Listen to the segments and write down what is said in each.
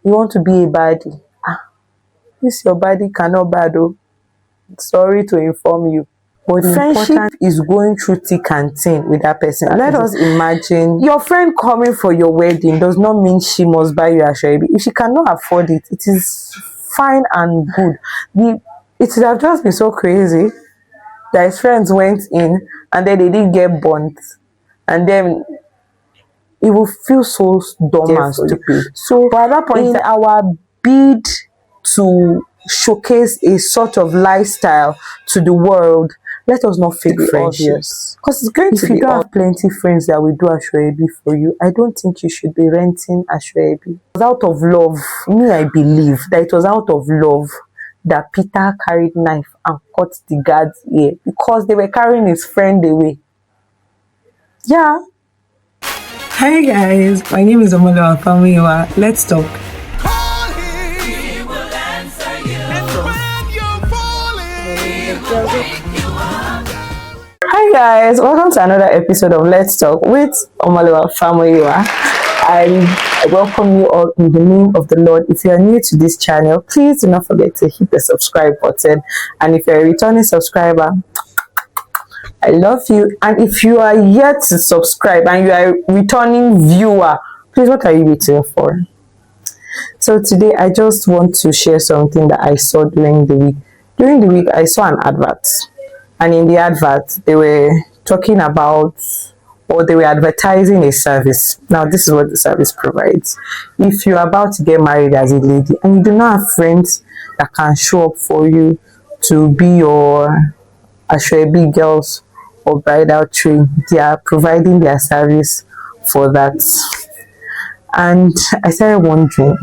you want to be a baddie. This your body cannot bad oh. Sorry to inform you. But the friendship is going through thick and thin with that person. Let us imagine your friend coming for your wedding does not mean she must buy you a ashwebi. If she cannot afford it, it is fine and good. It would have just been so crazy that his friends went in and then they didn't get burnt. And then it will feel so dumb and stupid. So, but at that point, in our bid to showcase a sort of lifestyle to the world, let us not fake friendships. Because it's going to be, if you don't have plenty friends that will do ashwebi for you, I don't think you should be renting ashwebi. It was out of love. Me, I believe that it was out of love that Peter carried knife and cut the guard's ear because they were carrying his friend away. Yeah. Hi guys, my name is Omolo Afamiwa. Let's talk. Hi guys, welcome to another episode of Let's Talk with Omolo Afamiwa. I welcome you all in the name of the Lord. If you are new to this channel, please do not forget to hit the subscribe button. And if you're a returning subscriber, I love you. And if you are yet to subscribe and you are a returning viewer, please, what are you waiting for? So today I just want to share something that I saw during the week. During the week I saw an advert, and in the advert they were talking about, or they were advertising a service. Now this is what the service provides. If you're about to get married as a lady and you do not have friends that can show up for you to be your ashwebi girls or bridal train, they are providing their service for that. And I started wondering,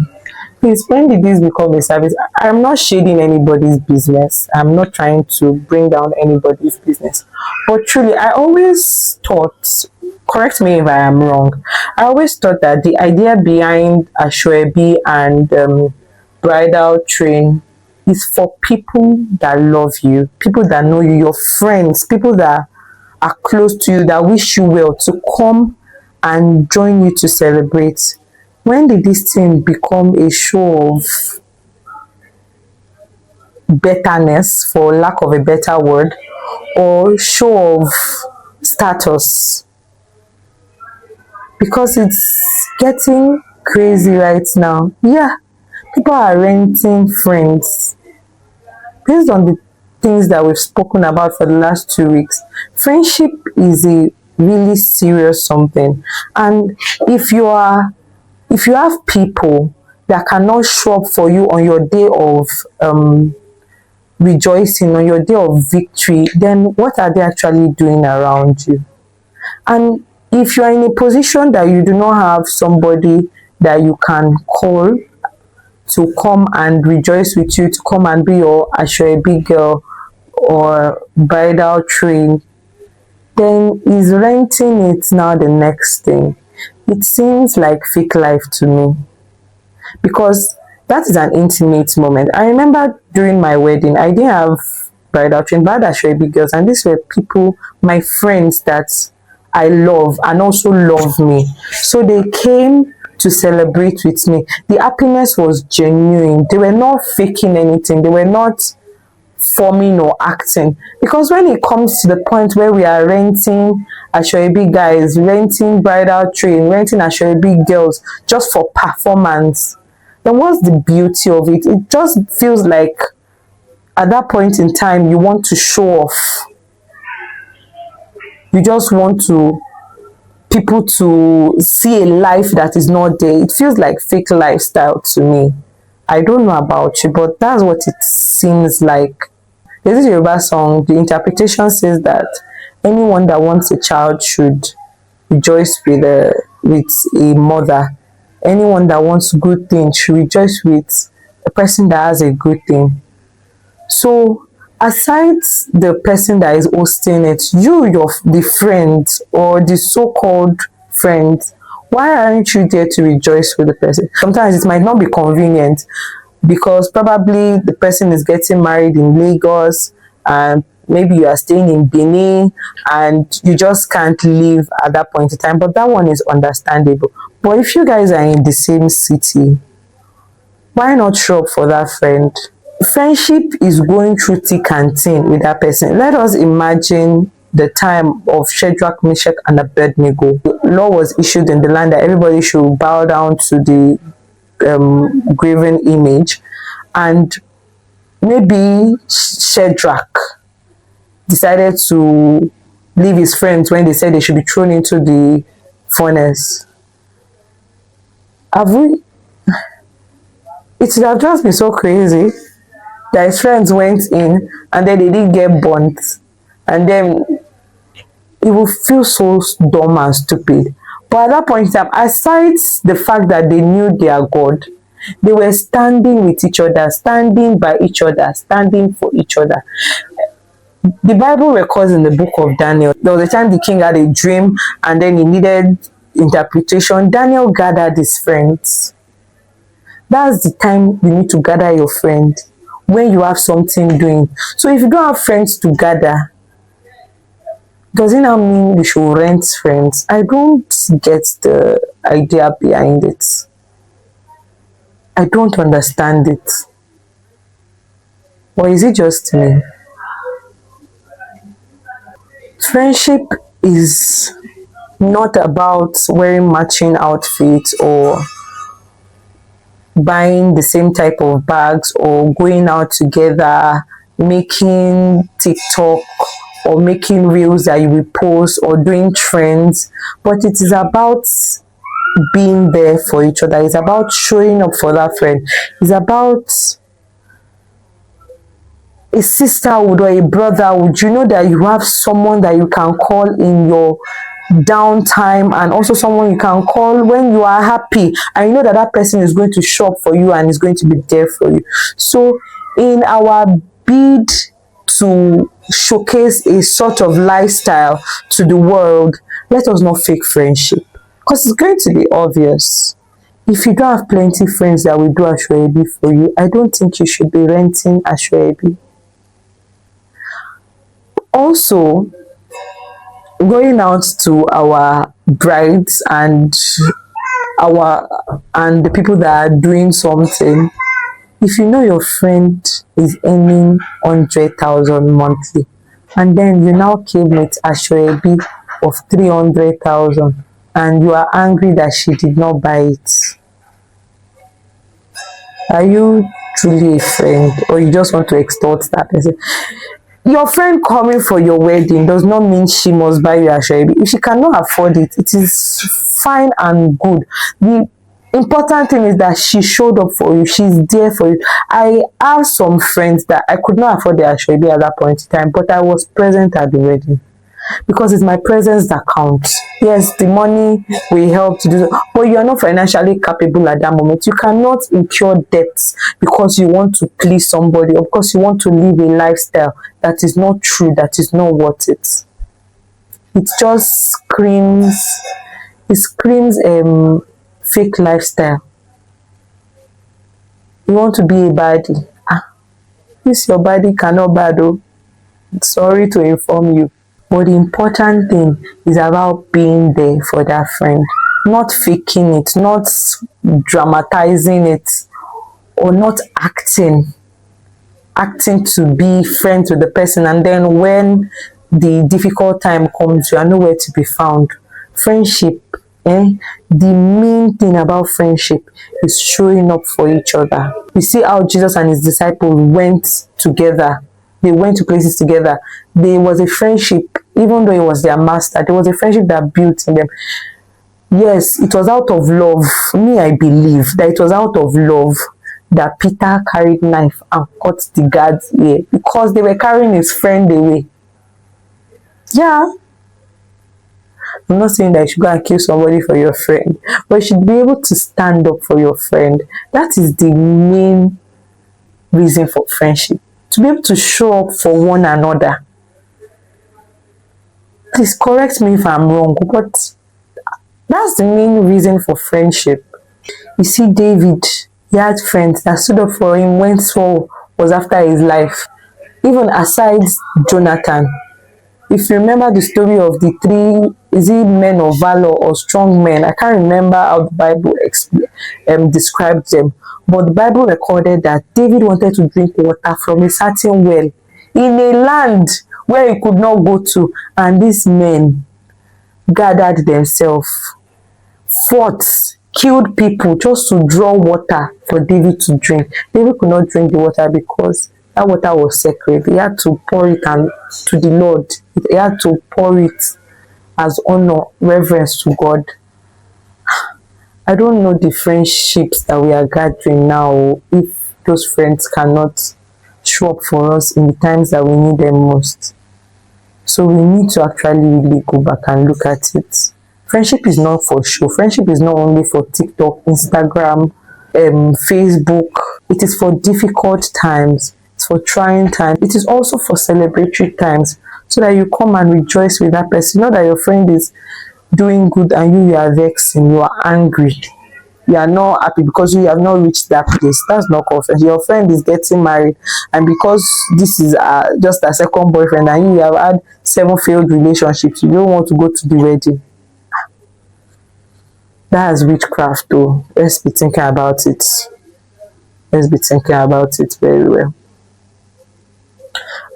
please, when did this become a service? I'm not shading anybody's business. I'm not trying to bring down anybody's business. But truly, I always thought, correct me if I am wrong, I always thought that the idea behind ashwebi and bridal train is for people that love you, people that know you, your friends, people that are close to you, that wish you well, to come and join you to celebrate. When did this thing become a show of betterness, for lack of a better word, or show of status? Because it's getting crazy right now. Yeah, people are renting friends. Based on the things that we've spoken about for the last 2 weeks, friendship is a really serious something. And if you have people that cannot show up for you on your day of rejoicing, on your day of victory, then what are they actually doing around you? And if you are in a position that you do not have somebody that you can call to come and rejoice with you, to come and be your ashwebi girl or bridal train, then is renting it now the next thing? It seems like fake life to me, because that is an intimate moment. I remember during my wedding, I didn't have bridal train, but I had ashwebi girls, and these were people, my friends that I love and also love me. So they came to celebrate with me. The happiness was genuine. They were not faking anything. They were not forming or acting. Because when it comes to the point where we are renting ashwebi guys, renting bridal train, renting ashwebi girls just for performance, then what's the beauty of it? It just feels like at that point in time you want to show off. You just want people to see a life that is not there. It feels like fake lifestyle to me. I don't know about you, but that's what it seems like. There's a Yoruba song, the interpretation says that anyone that wants a child should rejoice with a mother. Anyone that wants good things should rejoice with a person that has a good thing. So aside the person that is hosting it, the friend or the so-called friend, why aren't you there to rejoice with the person? Sometimes it might not be convenient because probably the person is getting married in Lagos and maybe you are staying in Benin and you just can't leave at that point in time, but that one is understandable. But if you guys are in the same city, Why not show up for that friend? Friendship is going through thick and thin with that person. Let us imagine the time of Shadrach, Meshach, and Abednego. Law was issued in the land that everybody should bow down to the graven image, and maybe Shadrach decided to leave his friends when they said they should be thrown into the furnace. Have we? It would have just been so crazy that his friends went in and then they didn't get burnt, and then he will feel so dumb and stupid. But at that point in time, aside the fact that they knew their God, they were standing with each other, standing by each other, standing for each other. The Bible records in the book of Daniel, there was a time the king had a dream and then he needed interpretation. Daniel gathered his friends. That's the time you need to gather your friend, when you have something doing. So if you don't have friends to gather, does it now mean you should rent friends? I don't get the idea behind it. I don't understand it. Or is it just me? Friendship is not about wearing matching outfits or buying the same type of bags or going out together, making TikTok or making reels that you will post or doing trends, but it is about being there for each other. It's about showing up for that friend. It's about a sisterhood or a brotherhood. You know that you have someone that you can call in your downtime, and also someone you can call when you are happy, and you know that that person is going to show up for you and is going to be there for you. So in our bid to showcase a sort of lifestyle to the world, let us not fake friendship, because it's going to be obvious. If you don't have plenty friends that will do ashwabi for you, I don't think you should be renting ashwabi. Also, going out to our brides and the people that are doing something, if you know your friend is earning 100,000 monthly, and then you now came with ashwabi of 300,000, and you are angry that she did not buy it, are you truly a friend, or you just want to extort that person? Your friend coming for your wedding does not mean she must buy you ashwabi. If she cannot afford it, it is fine and good. The important thing is that she showed up for you. She's there for you. I have some friends that I could not afford the ashwabi at that point in time, but I was present at the wedding, because it's my presence that counts. Yes, the money will help to do that, but you are not financially capable at that moment. You cannot incur debts because you want to please somebody, or because you want to live a lifestyle that is not true, that is not worth it. It just screams, fake lifestyle. You want to be a baddie. This your body cannot bad, oh. Sorry to inform you. But the important thing is about being there for that friend, not faking it, not dramatizing it, or not acting to be friends with the person, and then when the difficult time comes, you are nowhere to be found. Friendship, the main thing about friendship is showing up for each other. You see how Jesus and his disciples went together. They went to places together. There was a friendship, even though it was their master, there was a friendship that built in them. Yes, it was out of love. Me, I believe that it was out of love that Peter carried knife and cut the guard's ear, because they were carrying his friend away. Yeah. I'm not saying that you should go and kill somebody for your friend, but you should be able to stand up for your friend. That is the main reason for friendship. To be able to show up for one another. Please correct me if I'm wrong, but that's the main reason for friendship. You see, David, he had friends that stood up for him when Saul was after his life. Even aside Jonathan, if you remember the story of the three is it men of valor or strong men? I can't remember how the Bible described them, but the Bible recorded that David wanted to drink water from a certain well in a land where he could not go to, and these men gathered themselves, fought, killed people just to draw water for David to drink. David could not drink the water because that water was sacred. He had to pour it to the Lord. He had to pour it as honor, reverence to God. I don't know the friendships that we are gathering now, if those friends cannot show up for us in the times that we need them most. So we need to actually really go back and look at it. Friendship is not for show. Friendship is not only for TikTok, Instagram, Facebook. It is for difficult times. It's for trying times. It is also for celebratory times, so that you come and rejoice with that person. Not that your friend is doing good and you are vexing, you are angry, you are not happy because you have not reached that place. That's not confidence. Your friend is getting married, and because this is just a second boyfriend and you have had 7 failed relationships, you don't want to go to the wedding. That's witchcraft though. Let's be thinking about it. Let's be thinking about it very well.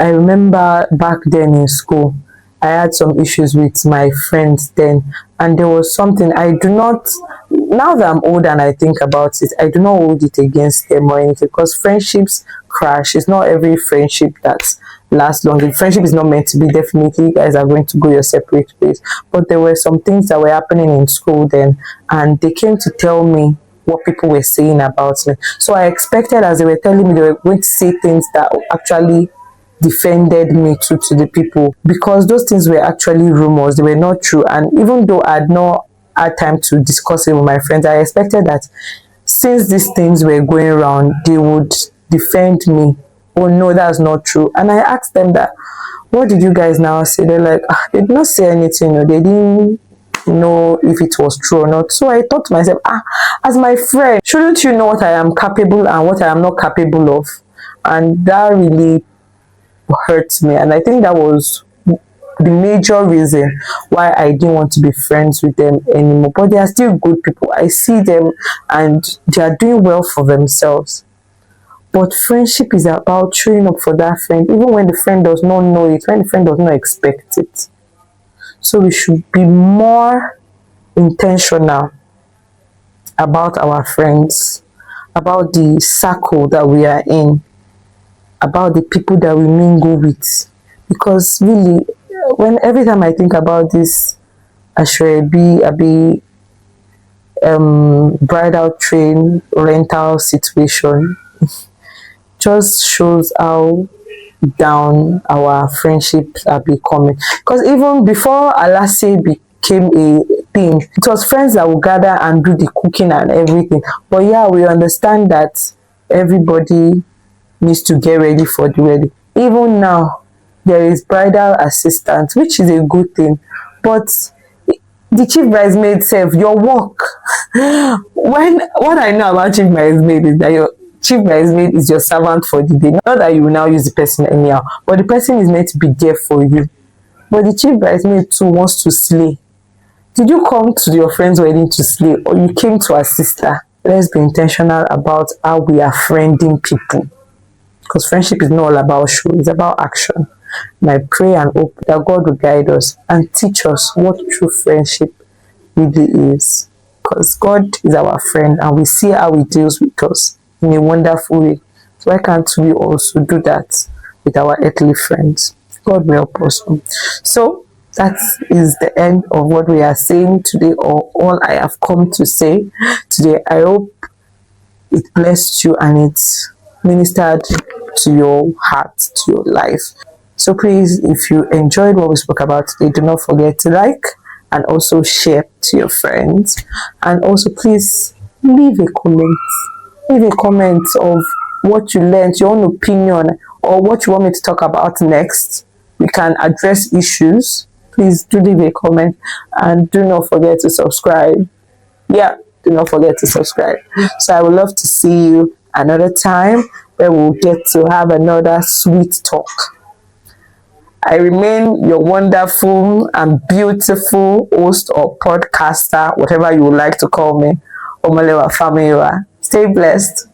I remember back then in school, I had some issues with my friends then, and there was something I do not, now that I'm older and I think about it, I do not hold it against them or anything, because friendships crash. It's not every friendship that lasts long. If friendship is not meant to be, definitely you guys are going to go your separate ways. But there were some things that were happening in school then, and they came to tell me what people were saying about me. So I expected, as they were telling me, they were going to say things that actually defended me to the people, because those things were actually rumors. They were not true. And even though I had not had time to discuss it with my friends, I expected that since these things were going around, they would defend me. Oh no, that's not true. And I asked them that, what did you guys now say? They're like, they did not say anything, they didn't know if it was true or not. So I thought to myself, as my friend, shouldn't you know what I am capable and what I am not capable of? And that really hurts me, and I think that was the major reason why I didn't want to be friends with them anymore. But they are still good people. I see them and they are doing well for themselves. But friendship is about showing up for that friend, even when the friend does not know it, when the friend does not expect it. So we should be more intentional about our friends, about the circle that we are in, about the people that we mingle with. Because really, every time I think about this Ashwebi bridal train rental situation, just shows how down our friendships are becoming. Because even before Alase became a thing, it was friends that would gather and do the cooking and everything. But yeah, we understand that everybody needs to get ready for the wedding. Even now, there is bridal assistant, which is a good thing. But the chief bridesmaid self, your work. What I know about chief bridesmaid is that your chief bridesmaid is your servant for the day. Not that you will now use the person anyhow, but the person is meant to be there for you. But the chief bridesmaid too wants to slay. Did you come to your friend's wedding to slay, or you came to assist her? Let's be intentional about how we are friending people. Because friendship is not all about show, it's about action. And I pray and hope that God will guide us and teach us what true friendship really is. Because God is our friend and we see how He deals with us in a wonderful way. So why can't we also do that with our earthly friends? God will help us. So that is the end of what we are saying today, or all I have come to say today. I hope it blessed you and it ministered to your heart, to your life. So please, if you enjoyed what we spoke about today, do not forget to like and also share to your friends. And also please leave a comment. Leave a comment of what you learned, your own opinion, or what you want me to talk about next. We can address issues. Please do leave a comment and do not forget to subscribe. Yeah, do not forget to subscribe. So I would love to see you another time where we'll get to have another sweet talk. I remain your wonderful and beautiful host or podcaster, whatever you would like to call me, Omalewa Famiwa. Stay blessed.